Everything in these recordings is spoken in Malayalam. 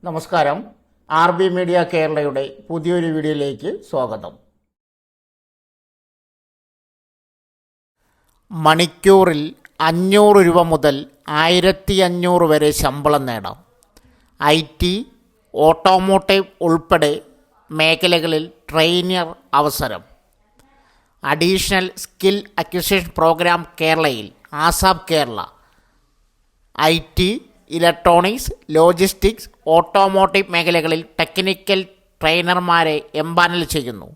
നമസ്കാരം. RB മീഡിയ കേരളയുടെ പുതിയൊരു വീഡിയോയിലേക്ക് സ്വാഗതം. മണിക്കൂറിൽ 500 രൂപ മുതൽ 1500 വരെ ശമ്പളം നേടാം. IT, ഓട്ടോമോട്ടീവ് ഉൾപ്പെടെ മേഖലകളിൽ ട്രെയിനർ അവസരം. അഡീഷണൽ സ്കിൽ അക്വിസിഷൻ പ്രോഗ്രാം കേരളയിൽ ASAP Kerala IT, electronics, logistics, automotive മേഖലകളിൽ ടെക്നിക്കൽ ട്രെയിനർമാരെ എംപാനൽ ചെയ്യുന്നു.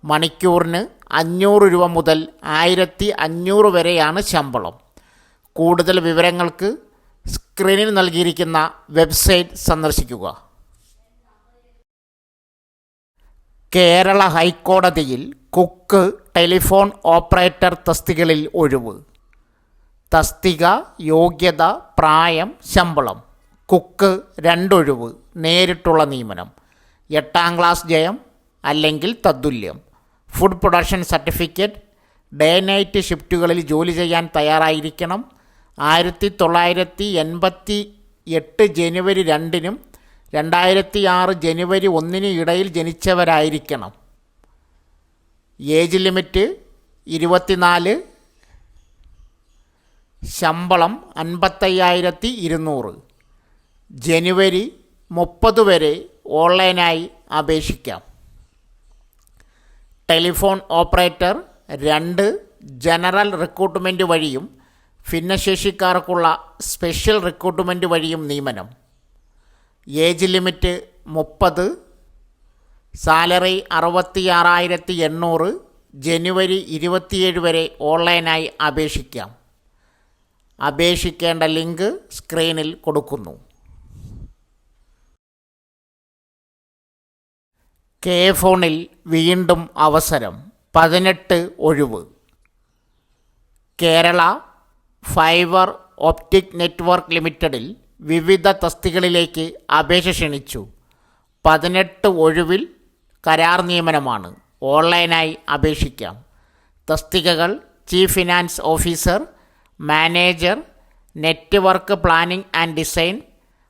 മണിക്കൂറിന് 500 രൂപ മുതൽ 1500 വരെയാണ് ശമ്പളം. കൂടുതൽ വിവരങ്ങൾക്ക് സ്ക്രീനിൽ നൽകിയിരിക്കുന്ന വെബ്സൈറ്റ് സന്ദർശിക്കുക. കേരള ഹൈക്കോടതിയിൽ കുക്ക്, ടെലിഫോൺ ഓപ്പറേറ്റർ തസ്തികകളിൽ ഒഴിവ്. തസ്തിക, യോഗ്യത, പ്രായം, ശമ്പളം. കുക്ക് 2 ഒഴിവ്, നേരിട്ടുള്ള നിയമനം. 8ാം ക്ലാസ് ജയം അല്ലെങ്കിൽ തത്തുല്യം. Food production certificate. Day night ഷിഫ്റ്റുകളിൽ ജോലി ചെയ്യാൻ തയ്യാറായിരിക്കണം. 1988 ജനുവരി 2 2006 ജനുവരി 1 ഇടയിൽ ജനിച്ചവരായിരിക്കണം. Age limit 24. ശമ്പളം 55,200. ജനുവരി 30 വരെ ഓൺലൈനായി അപേക്ഷിക്കാം. ടെലിഫോൺ ഓപ്പറേറ്റർ 2 ജനറൽ റിക്രൂട്ട്മെൻറ്റ് വഴിയും ഭിന്നശേഷിക്കാർക്കുള്ള സ്പെഷ്യൽ റിക്രൂട്ട്മെൻറ്റ് വഴിയും നിയമനം. Age limit 30. സാലറി 66,800. ജനുവരി 27 വരെ ഓൺലൈനായി അപേക്ഷിക്കാം. അപേക്ഷിക്കേണ്ട ലിങ്ക് സ്ക്രീനിൽ കൊടുക്കുന്നു. കെ-ഫോണിൽ വീണ്ടും അവസരം. 18 ഒഴിവ്. കേരള ഫൈബർ ഓപ്റ്റിക് നെറ്റ്വർക്ക് ലിമിറ്റഡിൽ വിവിധ തസ്തികകളിലേക്ക് അപേക്ഷ ക്ഷണിച്ചു. 18 ഒഴിവിൽ കരാർ നിയമനമാണ്. ഓൺലൈനായി അപേക്ഷിക്കാം. തസ്തികകൾ: chief finance officer, manager, network planning and design,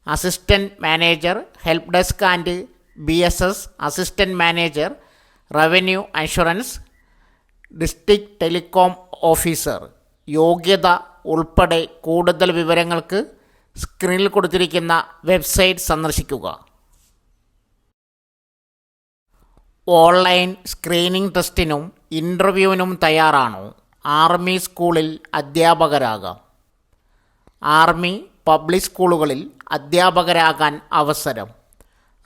assistant manager, help desk and BSS assistant manager, revenue assurance, district telecom officer. യോഗ്യത ഉൾപ്പെടെ കൂടുതൽ വിവരങ്ങൾക്ക് സ്ക്രീനിൽ കൊടുത്തിരിക്കുന്ന വെബ്സൈറ്റ് സന്ദർശിക്കുക. ഓൺലൈൻ സ്ക്രീനിംഗ് ടെസ്റ്റിനും ഇൻ്റർവ്യൂവിനും തയ്യാറാണോ? ആർമി സ്കൂളിൽ അധ്യാപകരാകാം. ആർമി പബ്ലിക് സ്കൂളുകളിൽ അധ്യാപകരാകാൻ അവസരം.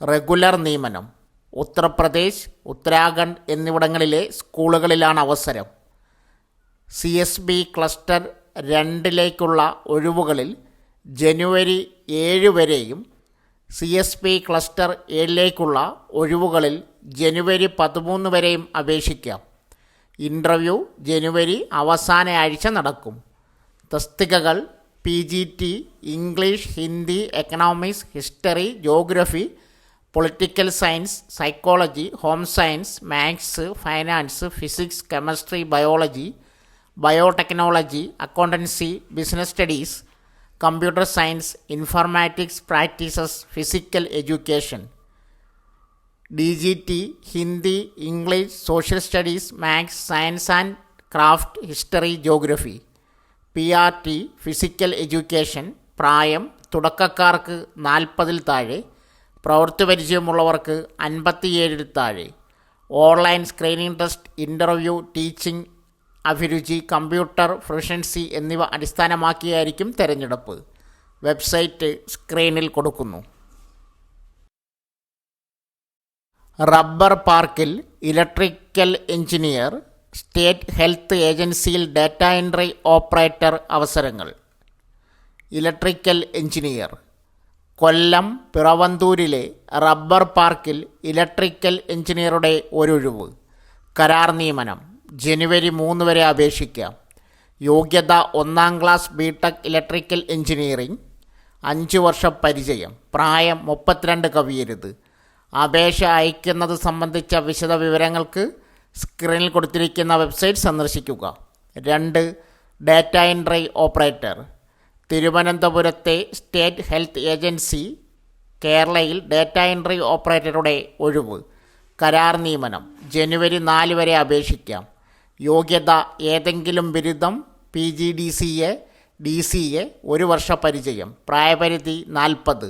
റെഗുലർ നിയമനം. ഉത്തർപ്രദേശ്, ഉത്തരാഖണ്ഡ് എന്നിവിടങ്ങളിലെ സ്കൂളുകളിലാണ് അവസരം. CSB ക്ലസ്റ്റർ 2ലേക്കുള്ള ഒഴിവുകളിൽ ജനുവരി 7 വരെയും CSB ക്ലസ്റ്റർ 7ലേക്കുള്ള ഒഴിവുകളിൽ ജനുവരി 13 വരെയും അപേക്ഷിക്കാം. ഇൻ്റർവ്യൂ ജനുവരി അവസാന ആഴ്ച നടക്കും. തസ്തികകൾ: PGT, English, Hindi, economics, history, geography, political science, psychology, home science, maths, finance, physics, chemistry, biology, biotechnology, accountancy, business studies, computer science, informatics practices, physical education. DGT, Hindi, English, social studies, maths, science and craft, history, geography. PRT, physical education. പ്രായം തുടക്കക്കാർക്ക് 40-ൽ താഴെ, പ്രവൃത്തി പരിചയമുള്ളവർക്ക് 57-ൽ താഴെ. Online screening test, interview, teaching അഭിരുചി, കമ്പ്യൂട്ടർ പ്രൊഫഷൻസി എന്നിവ അടിസ്ഥാനമാക്കിയായിരിക്കും തിരഞ്ഞെടുപ്പ്. വെബ്സൈറ്റ് സ്ക്രീനിൽ കൊടുക്കുന്നു. റബ്ബർ പാർക്കിൽ ഇലക്ട്രിക്കൽ എഞ്ചിനീയർ. സ്റ്റേറ്റ് ഹെൽത്ത് ഏജൻസിയിൽ ഡാറ്റ എൻട്രി ഓപ്പറേറ്റർ അവസരങ്ങൾ. Electrical engineer. കൊല്ലം പിറവന്തൂരിലെ റബ്ബർ പാർക്കിൽ ഇലക്ട്രിക്കൽ എഞ്ചിനീയറുടെ ഒരൊഴിവ്. കരാർ നിയമനം. ജനുവരി 3 വരെ അപേക്ഷിക്കാം. യോഗ്യത: 1ാം ക്ലാസ് BTech ഇലക്ട്രിക്കൽ എഞ്ചിനീയറിംഗ്. 5 വർഷം പരിചയം. പ്രായം 32 കവിയരുത്. അപേക്ഷ അയക്കുന്നത് സംബന്ധിച്ച വിശദ വിവരങ്ങൾക്ക് സ്ക്രീനിൽ കൊടുത്തിരിക്കുന്ന വെബ്സൈറ്റ് സന്ദർശിക്കുക. 2 ഡാറ്റ എൻട്രി ഓപ്പറേറ്റർ. തിരുവനന്തപുരത്തെ സ്റ്റേറ്റ് ഹെൽത്ത് ഏജൻസി കേരളയിൽ ഡേറ്റ എൻട്രി ഓപ്പറേറ്ററുടെ ഒഴിവ്. കരാർ നിയമനം. ജനുവരി 4 വരെ അപേക്ഷിക്കാം. യോഗ്യത ഏതെങ്കിലും ബിരുദം, PGDCA, DCA, 1 വർഷ പരിചയം. പ്രായപരിധി 40.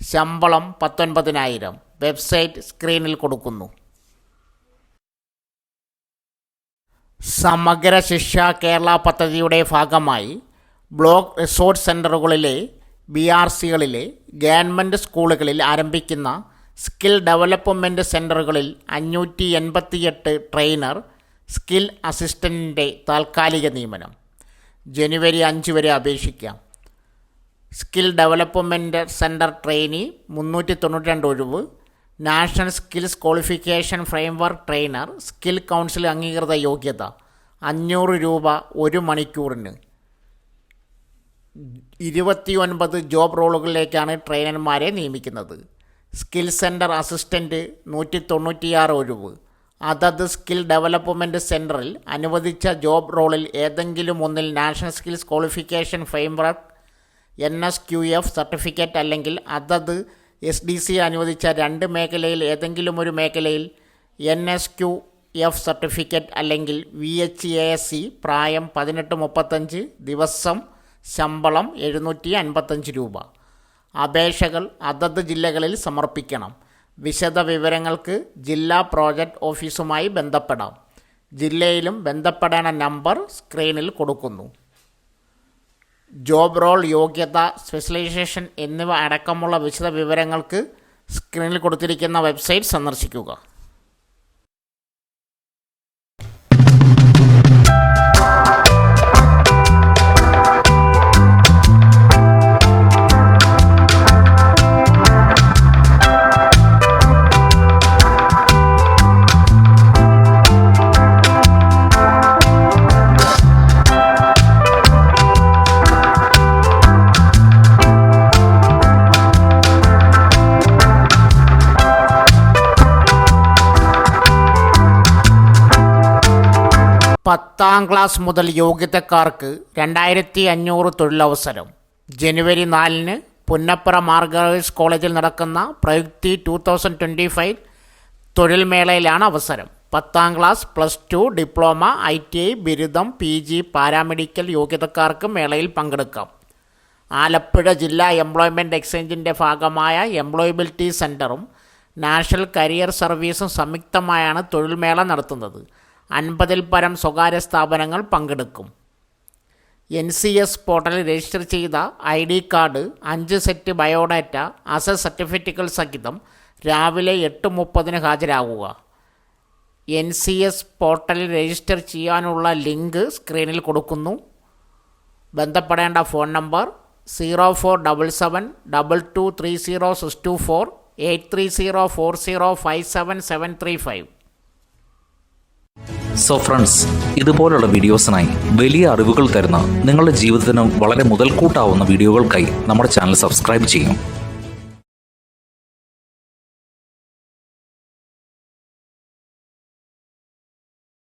ശമ്പളം 19,000. വെബ്സൈറ്റ് സ്ക്രീനിൽ കൊടുക്കുന്നു. സമഗ്ര ശിക്ഷ കേരള പദ്ധതിയുടെ ഭാഗമായി ബ്ലോക്ക് റിസോഴ്സ് സെൻ്ററുകളിലെ BRCകളിലെ ഗവൺമെൻറ് സ്കൂളുകളിൽ ആരംഭിക്കുന്ന സ്കിൽ ഡെവലപ്മെൻറ്റ് സെൻ്ററുകളിൽ 588 ട്രെയിനർ, സ്കിൽ അസിസ്റ്റൻറ്റിൻ്റെ താൽക്കാലിക നിയമനം. ജനുവരി 5 വരെ അപേക്ഷിക്കാം. സ്കിൽ ഡെവലപ്മെൻറ്റ് സെൻ്റർ ട്രെയിനി 392 ഒഴിവ്. National skills qualification framework trainer, skill council അംഗീകൃത യോഗ്യത. 500 രൂപ 1 മണിക്കൂറിന്. 29 ജോബ് റോളുകളിലേക്കാണ് ട്രെയിനർമാരെ നിയമിക്കുന്നത്. സ്കിൽ സെൻ്റർ അസിസ്റ്റൻറ്റ് 196 ഒഴിവ്. അതത് സ്കിൽ ഡെവലപ്മെൻറ്റ് സെൻറ്ററിൽ അനുവദിച്ച ജോബ് റോളിൽ ഏതെങ്കിലും ഒന്നിൽ national skills qualification framework NSQF certificate അല്ലെങ്കിൽ അതത് SDC അനുവദിച്ച 2 മേഖലയിൽ ഏതെങ്കിലും ഒരു മേഖലയിൽ NSQF സർട്ടിഫിക്കറ്റ് അല്ലെങ്കിൽ VHASC. പ്രായം 18-35. ദിവസം ശമ്പളം 755 രൂപ. അപേക്ഷകൾ അതത് ജില്ലകളിൽ സമർപ്പിക്കണം. വിശദ വിവരങ്ങൾക്ക് ജില്ലാ പ്രോജക്റ്റ് ഓഫീസുമായി ബന്ധപ്പെടാം. ജില്ലയിലും ബന്ധപ്പെടേണ്ട നമ്പർ സ്ക്രീനിൽ കൊടുക്കുന്നു. ജോബ് റോൾ, യോഗ്യത, സ്പെഷ്യലൈസേഷൻ എന്നിവ അടക്കമുള്ള വിശദ വിവരങ്ങൾക്ക് സ്ക്രീനിൽ കൊടുത്തിരിക്കുന്ന വെബ്സൈറ്റ് സന്ദർശിക്കുക. പത്താം ക്ലാസ് മുതൽ യോഗ്യതക്കാർക്ക് 2500 തൊഴിലവസരം. ജനുവരി 4 പുന്നപ്പുറ മാർഗരറ്റ്സ് കോളേജിൽ നടക്കുന്ന പ്രയുക്തി 2025 തൊഴിൽ മേളയിലാണ് അവസരം. 10ാം ക്ലാസ്, +2, ഡിപ്ലോമ, ITI, ബിരുദം, PG, പാരാമെഡിക്കൽ യോഗ്യതക്കാർക്ക് മേളയിൽ പങ്കെടുക്കാം. ആലപ്പുഴ ജില്ലാ എംപ്ലോയ്മെൻറ്റ് എക്സ്ചേഞ്ചിൻ്റെ ഭാഗമായ എംപ്ലോയബിലിറ്റി സെൻറ്ററും നാഷണൽ കരിയർ സർവീസും സംയുക്തമായാണ് തൊഴിൽമേള നടത്തുന്നത്. 50-ൽ പരം സ്വകാര്യ സ്ഥാപനങ്ങൾ പങ്കെടുക്കും. NCS പോർട്ടലിൽ രജിസ്റ്റർ ചെയ്ത ID കാർഡ്, 5 സെറ്റ് ബയോഡാറ്റ, അസൽ സർട്ടിഫിക്കറ്റുകൾ സഹിതം രാവിലെ 8:30 ഹാജരാകുക. NCS പോർട്ടലിൽ രജിസ്റ്റർ ചെയ്യാനുള്ള ലിങ്ക് സ്ക്രീനിൽ കൊടുക്കുന്നു. ബന്ധപ്പെടേണ്ട ഫോൺ നമ്പർ 0477223064, 8304057735. സോ ഫ്രണ്ട്സ്, ഇതുപോലുള്ള വീഡിയോസിനായി വലിയ അറിവുകൾ തരുന്ന നിങ്ങളുടെ ജീവിതത്തിന് വളരെ മുതൽക്കൂട്ടാവുന്ന വീഡിയോകൾക്കായി നമ്മുടെ ചാനൽ സബ്സ്ക്രൈബ് ചെയ്യും.